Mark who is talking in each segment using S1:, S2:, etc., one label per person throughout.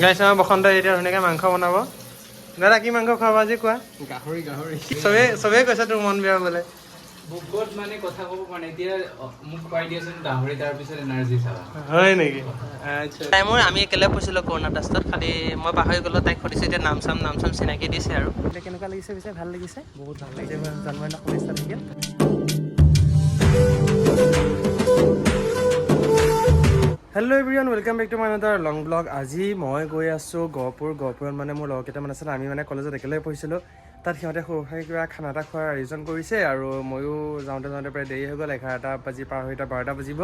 S1: গাইছ আমাৰ বসন্ত এতিয়া ধুনীয়াকৈ মাংস বনাব। দাদা কি মাংস খুৱাব আজি কোৱা?
S2: গাহৰি গাহৰি
S1: চবেই কৈছে তোৰ মন বেয়া বোলে।
S2: বুকত মানে কথা ক'ব পৰা নাই এতিয়া মোক খুৱাই দিয়াচোন গাহৰি তাৰপিছত এনাৰ্জি চাবা।
S1: হয় নেকি? আচ্ছা তাই মোৰ আমি একেলগে কৈছিলোঁ কৰোণা টেষ্টত, খালি মই পাহৰি গ'লোঁ। তাইক সুধিছোঁ এতিয়া নাম চাম চিনাকি দিছে আৰু। এতিয়া কেনেকুৱা লাগিছে পিছে? ভাল লাগিছে? বহুত ভাল লাগিছে। জন্মদিনৰ শুভেচ্ছা থাকিল। Hello' everyone, welcome back to my another long blog. আজি মই গৈ আছোঁ গহপুৰত মানে মোৰ লগ কেইটামান আছিলে। আমি মানে কলেজত একেলগে পঢ়িছিলোঁ। তাত সিহঁতে সৰু সুৰাকৈ কিবা খানা এটা খোৱাৰ আয়োজন কৰিছে আৰু ময়ো যাওঁতে প্ৰায় দেৰি হৈ গ'ল। 11টা বাজি পাৰ হৈ 12টা বাজিব।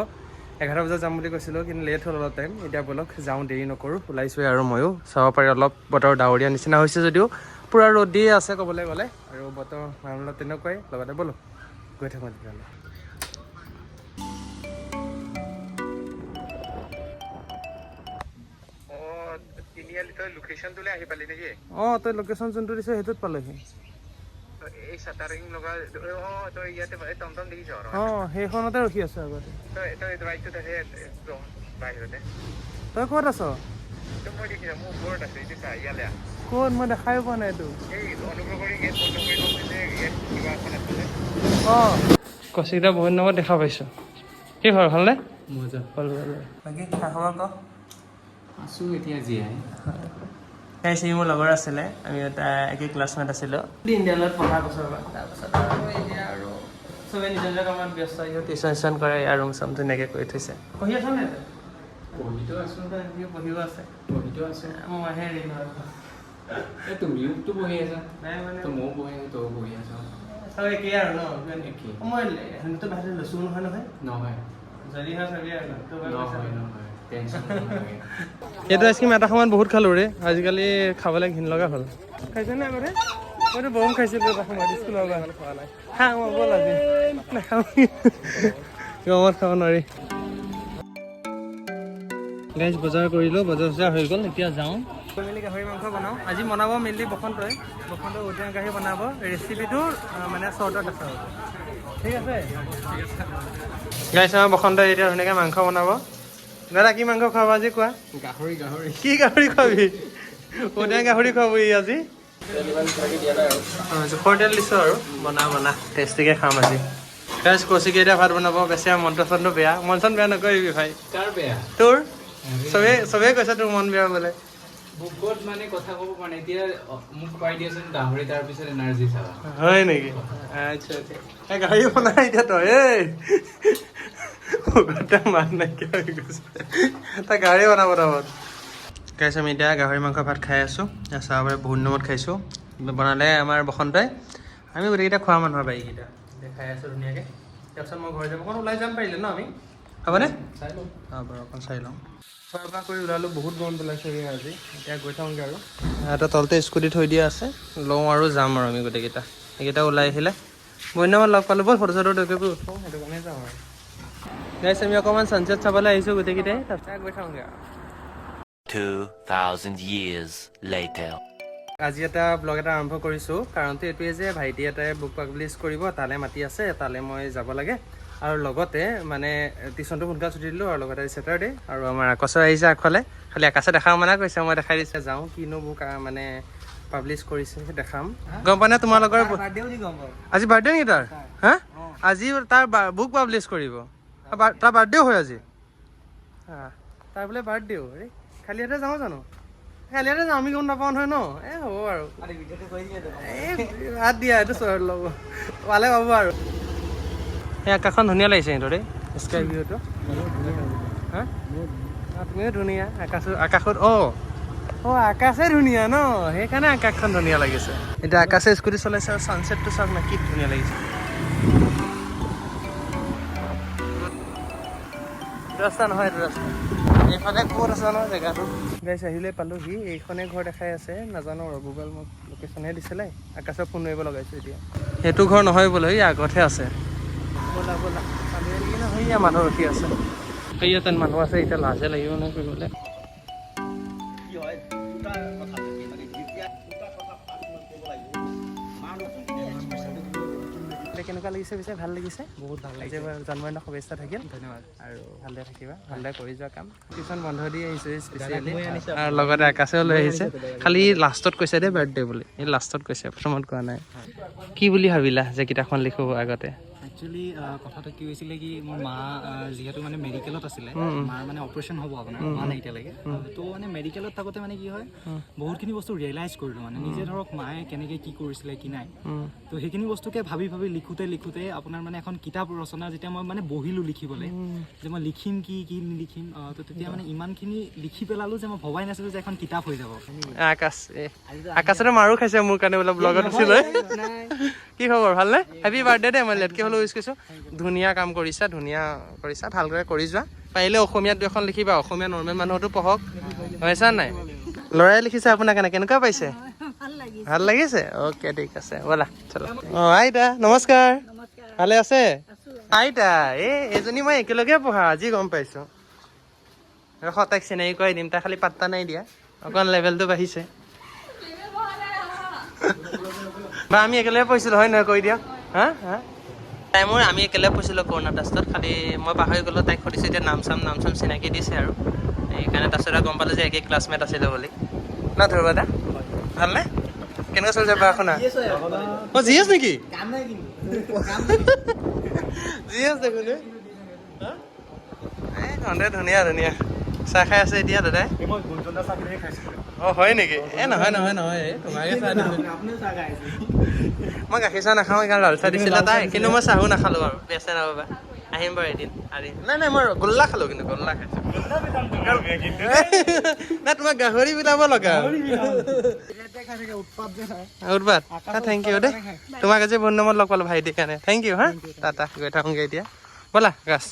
S1: 11টা বজাত যাম বুলি কৈছিলোঁ, কিন্তু লেট হ'ল অলপ টাইম। এতিয়া ব'লক যাওঁ, দেৰি নকৰোঁ, ওলাইছোঁৱে আৰু ময়ো। চাব পাৰি অলপ বতৰ ডাৱৰীয়া নিচিনা হৈছে যদিও পূৰা ৰ'দ দিয়ে আছে ক'বলৈ গ'লে, আৰু বতৰ অলপ তেনেকুৱাই। লগতে ব'লক গৈ থাকোঁ তেতিয়াহ'লে। তিনিআলি তই লোকেশ্যনটোলৈ আহি পালি নেকি? অঁ, তই লোকেশ্যন যোনটো দিছ সেইটোত পালেহি। এই চাটাৰিং লগা তই ইয়াতে টমটম দেখিছ? অঁ, সেইখনতে ৰখি আছোঁ আগতে। বাহিৰতে তই ক'ত আছ? মই দেখিছোঁ, মোৰ ওপৰত আছে। এইটো চা, ইয়ালৈ আহ। ক'ত? মই দেখাই পোৱা নাই এইটো। এই অনুগ্ৰহ কৰি গেট বন্ধ কৰি দিছে যে, ইয়াত কিবা এখন আছিলে। অঁ, কৌশিকদা বহুত দিনৰ মূৰত দেখা পাইছোঁ। কি খবৰ? ভালনে?
S2: মজা।
S1: ভাল ভাল। বাকী খা খবৰ ক?
S2: আছোঁ এতিয়া জীয়াই।
S1: সি মোৰ লগৰ আছিলে, আমি এটা একেই ক্লাছমেট আছিলোঁ ইণ্ডিয়ানত পঢ়া বছৰৰ পৰা। তাৰপাছত আৰু এতিয়া আৰু চবেই নিজৰ নিজৰ কামত ব্যস্ত। টিউশ্যন কৰে, ইয়াৰ ৰুম চাম ধুনীয়াকৈ কৰি থৈছে। পঢ়ি আছ নাই তই?
S2: পঢ়িতো আছোঁ।
S1: সিও পঢ়িও আছে।
S2: পঢ়িতো আছোঁ।
S1: মইহে হেৰি নহয়।
S2: এই তুমিওতো পঢ়ি আছা।
S1: নাই মানে
S2: ময়ো পঢ়ি আছোঁ, তয়ো পঢ়ি আছ।
S1: চব একেই আৰু ন?
S2: একেই।
S1: মই সিহঁতটো বাহিৰত লৈছোঁ নহয় নহয়।
S2: নহয়
S1: যদি হয় চাবি আৰু
S2: নহয় টেনশ্যন নহয়।
S1: এইটো আইচক্ৰীম এটা সময়ত বহুত খালোঁ ৰে, আজিকালি খাবলৈ ঘিণ লগা হ'ল। খাইছেনে আগতে? মইতো বম খাইছিলোঁ এটা সময়ত স্কুলৰ পৰা। খোৱা নাই। খা মই ব'ল আজি নাখাওঁ। গৰমত খাব নোৱাৰি। গাইজ বজাৰ কৰিলোঁ, বজাৰ হৈ গ'ল। এতিয়া যাওঁ গৈ মেলি গাহৰি মাংস বনাওঁ। আজি বনাব মেইনলি বসন্তই ঔটেঙা গাহৰি বনাব। ৰেচিপিটো মানে চৰ্টত আছে। ঠিক আছে গাইজ, আমাৰ বসন্তই এতিয়া ধুনীয়াকৈ মাংস বনাব। দাদা কি মাংস খুৱাব আজি কোৱা?
S2: গাহৰি গাহৰি
S1: কি গাহৰি খুৱাবি? ঔটেঙা গাহৰি খুৱাবি আজি। জোখৰ তেল দিছোঁ আৰু বনা টেষ্টিকৈ খাম আজি। গাইজ কৌশিকে এতিয়া ভাত বনাব। বেছি আৰু মন চনটো বেয়া। মন চন বেয়া নকৰিবি ভাই।
S2: কাৰ বেয়া?
S1: তোৰ? চবেই কৈছে তোৰ মন বেয়া বোলে।
S2: বুকত মানে কথা ক'ব পৰা নাই এতিয়া মোক খুৱাই দিয়াচোন গাহৰি তাৰপিছত এনাৰ্জি চাবা।
S1: হয় নেকি? আচ্ছা আচ্ছা। এই গাহৰি বনাই এতিয়া তই মান নাইকিয়া হৈ গৈছে। তই গাহৰি বনাব তাৰপৰা। গাইছ আমি এতিয়া গাহৰি মাংস ভাত খাই আছোঁ। চাহবাৰে বহুত দিনত খাইছোঁ। বনালে আমাৰ বসন্তই। আমি গোটেইকেইটা খোৱা মানুহৰ বাৰীকেইটা এতিয়া খাই আছোঁ ধুনীয়াকৈ। তাৰপিছত মই ঘৰ যাম। অকণ ওলাই যাম পাৰিলে ন আমি? হ'বনে?
S2: চাই লওঁ।
S1: অঁ বাৰু অকণ চাই লওঁ। খোৱা বোৱা কৰি ওলালোঁ। বহুত গৰম পেলাইছে আজি। এতিয়া গৈ থাকোঁগৈ আৰু এটা তলতে স্কুটি থৈ দিয়া আছে। লওঁ আৰু যাম আৰু আমি গোটেইকেইটা। সেইকেইটা ওলাই আহিলে বহুত দিনৰ মূৰত লগ পালোঁ। ব'ল ফটো চটো উঠোঁ, সেইটো কাৰণে যাওঁ আৰু। গাইছ আমি অকণমান ছানছেট চাবলৈ আহিছোঁ গোটেইকেইটাই। তাৰপিছত গৈ থাকোঁগৈ আৰু।
S3: 2000 years later.
S1: আজি এটা ব্লগ এটা আৰম্ভ কৰিছোঁ। কাৰণটো এইটোৱে যে ভাইটি এটাই বুক পাব্লিছ কৰিব, তালৈ মাতি আছে। তালৈ মই যাব লাগে। আৰু লগতে মানে টিউশ্যনটো সোনকালে ছুটি দিলোঁ, আৰু লগতে ছেটাৰডে আৰু আমাৰ আকাশে আহিছে আগফালে। খালি আকাশে দেখাব মানা কৰিছে, মই দেখাই দিছে। যাওঁ কিনো বুক মানে পাব্লিছ কৰিছে দেখাম। গম পোৱা নাই তোমালোকৰ? আজি বাৰ্থডে নেকি তাৰ? হা? আজি তাৰ বুক পাব্লিছ কৰিব। তাৰ বাৰ্থডেও হয় আজি? তাৰ বোলে বাৰ্থডেও। খালি হাতে যাওঁ জানো? খালি হাতে যাওঁ, আমি গম নাপাওঁ নহয় ন? হ'ব আৰু ভাত দিয়া এইটো চৰ ল'ব পালে পাব আৰু। এই আকাশখন ধুনীয়া লাগিছে কিন্তু দেই, স্কাই ভিউটো। হা? তুমিও ধুনীয়া। আকাশত আকাশে ধুনীয়া ন? সেইকাৰণে আকাশখন ধুনীয়া লাগিছে। এতিয়া আকাশে স্কুটি চলাইছে আৰু ছানছেটটো চাওক না, কি ধুনীয়া লাগিছে। ৰাস্তা নহয় এইটো ৰাস্তা। এইফালে ক'ত আছে ন জেগাটো? গাইছ আহিলে পালোহি। এইখনে ঘৰ দেখাই আছে, নাজানো আৰু গুগল মোক লোকেশ্যনহে দিছিলে। আকাশক ফোন মাৰিব লগাইছোঁ এতিয়া। সেইটো ঘৰ নহয় বোলে, এই আগতহে আছে। ব'লা সেয়া মানুহ ৰখি আছে। সেয়া তেন মানুহ আছে। এতিয়া লাজে লাগিব নহয় কৰিবলৈ। কেনেকুৱা লাগিছে পিছে? ভাল লাগিছে?
S4: বহুত ভাল
S1: আজি জন্মদিনৰ শুভেচ্ছা থাকিল।
S4: ধন্যবাদ।
S1: আৰু ভালদৰে থাকিবা, ভালদৰে কৰি যোৱা কাম। টিউশ্যন বন্ধ দি আহিছোঁ স্পেচিয়েলি, আৰু লগতে আকাশেও লৈ আহিছে। খালি লাষ্টত কৈছে দেই বাৰ্থডে বুলি, এই লাষ্টত কৈছে, প্ৰথমত কোৱা নাই। কি বুলি ভাবিলা যে কিতাপখন লিখো আগতে?
S4: একচুৱেলি কথাটো কি হৈছিলে কি মোৰ মা যিহেতু মানে মেডিকেলত আছিলে, মাৰ মানে অপাৰেশ্যন হ'ব আপোনাৰ হোৱা নাই এতিয়ালৈকে। তো মানে মেডিকেলত থাকোঁতে মানে কি হয় বহুতখিনি বস্তু ৰিয়েলাইজ কৰিলোঁ মানে নিজে ধৰক মায়ে কেনেকৈ কি কৰিছিলে কি নাই। তো সেইখিনি বস্তুকে ভাবি ভাবি লিখোঁতে আপোনাৰ মানে এখন কিতাপ ৰচনা যেতিয়া মই মানে বহিলোঁ লিখিবলৈ, যে মই লিখিম কি নিলিখিম, তো তেতিয়া মানে ইমানখিনি লিখি পেলালোঁ যে মই ভবাই নাছিলোঁ যে এখন কিতাপ হৈ যাব।
S1: আকাশে মাৰো খাইছে মোৰ কাৰণে বোলে ব্লগত দিছিলে। কি খবৰ, ভালনে? হেপী বাৰ্থডে দেই, মই লেটকৈ হ'লেও উইচ কৰিছোঁ। ধুনীয়া কাম কৰিছা, ভালদৰে কৰি যোৱা। পাৰিলে অসমীয়াত 2 এখন লিখিবা, অসমীয়া নৰ্মেল মানুহতো পঢ়ক, হৈছে নাই? ল'ৰাই লিখিছে আপোনাৰ কাৰণে, কেনেকুৱা পাইছে? ভাল লাগিছে? অ'কে, ঠিক আছে, ব'লা চলো। অঁ আইতা নমস্কাৰ, ভালে আছে? আইতা এইজনী মই একেলগে পঢ়া, আজি গম পাইছোঁ। তাইক চিনাকি কৰাই দিম, তাই খালি পাত্তা নাই দিয়া, অকণ লেভেলটো বাঢ়িছে। বা আমি একেলগে পঢ়িছিলোঁ হয় নহয়, কৈ দিয়ক। তাই মোৰ আমি একেলগে পঢ়িছিলোঁ কৰোণা টাষ্টত, খালি মই পাহৰি গ'লোঁ। তাইক সুধিছোঁ এতিয়া নাম চাম চিনাকি দিছে আৰু সেইকাৰণে তাৰপিছত গম পালোঁ যে একে ক্লাছমেট আছিলে বুলি। ন ধৰিবা দা ভালনে? কেনেকুৱা চলিছে পঢ়া শুনা? অঁ জি এছ নেকি? জি এছ দেখোন। ধুনীয়া চাহ খাই আছে এতিয়া দাদাই। অঁ হয় নেকি? নহয় তোমাকে চাহ দিলোঁ। মই গাখীৰ চাহ নাখাওঁ, সেইকাৰণে লাল চাহ দিছিলে তাই, কিন্তু মই চাহো নাখালোঁ আৰু বেচে নাপাবা। আহিম বাৰু এদিন নাই মই গোল্লা খালোঁ, কিন্তু গোল্লা খাইছোঁ। নাই তোমাক গাহৰি বিলাব লগা উৎপাত। থেংক ইউ দেই, তোমাক আজি বহুত নম্বৰত লগ পালোঁ ভাইটিৰ কাৰণে, থেংক ইউ হা। টাটা, গৈ থাকোঁগৈ এতিয়া, ব'লা গাছ।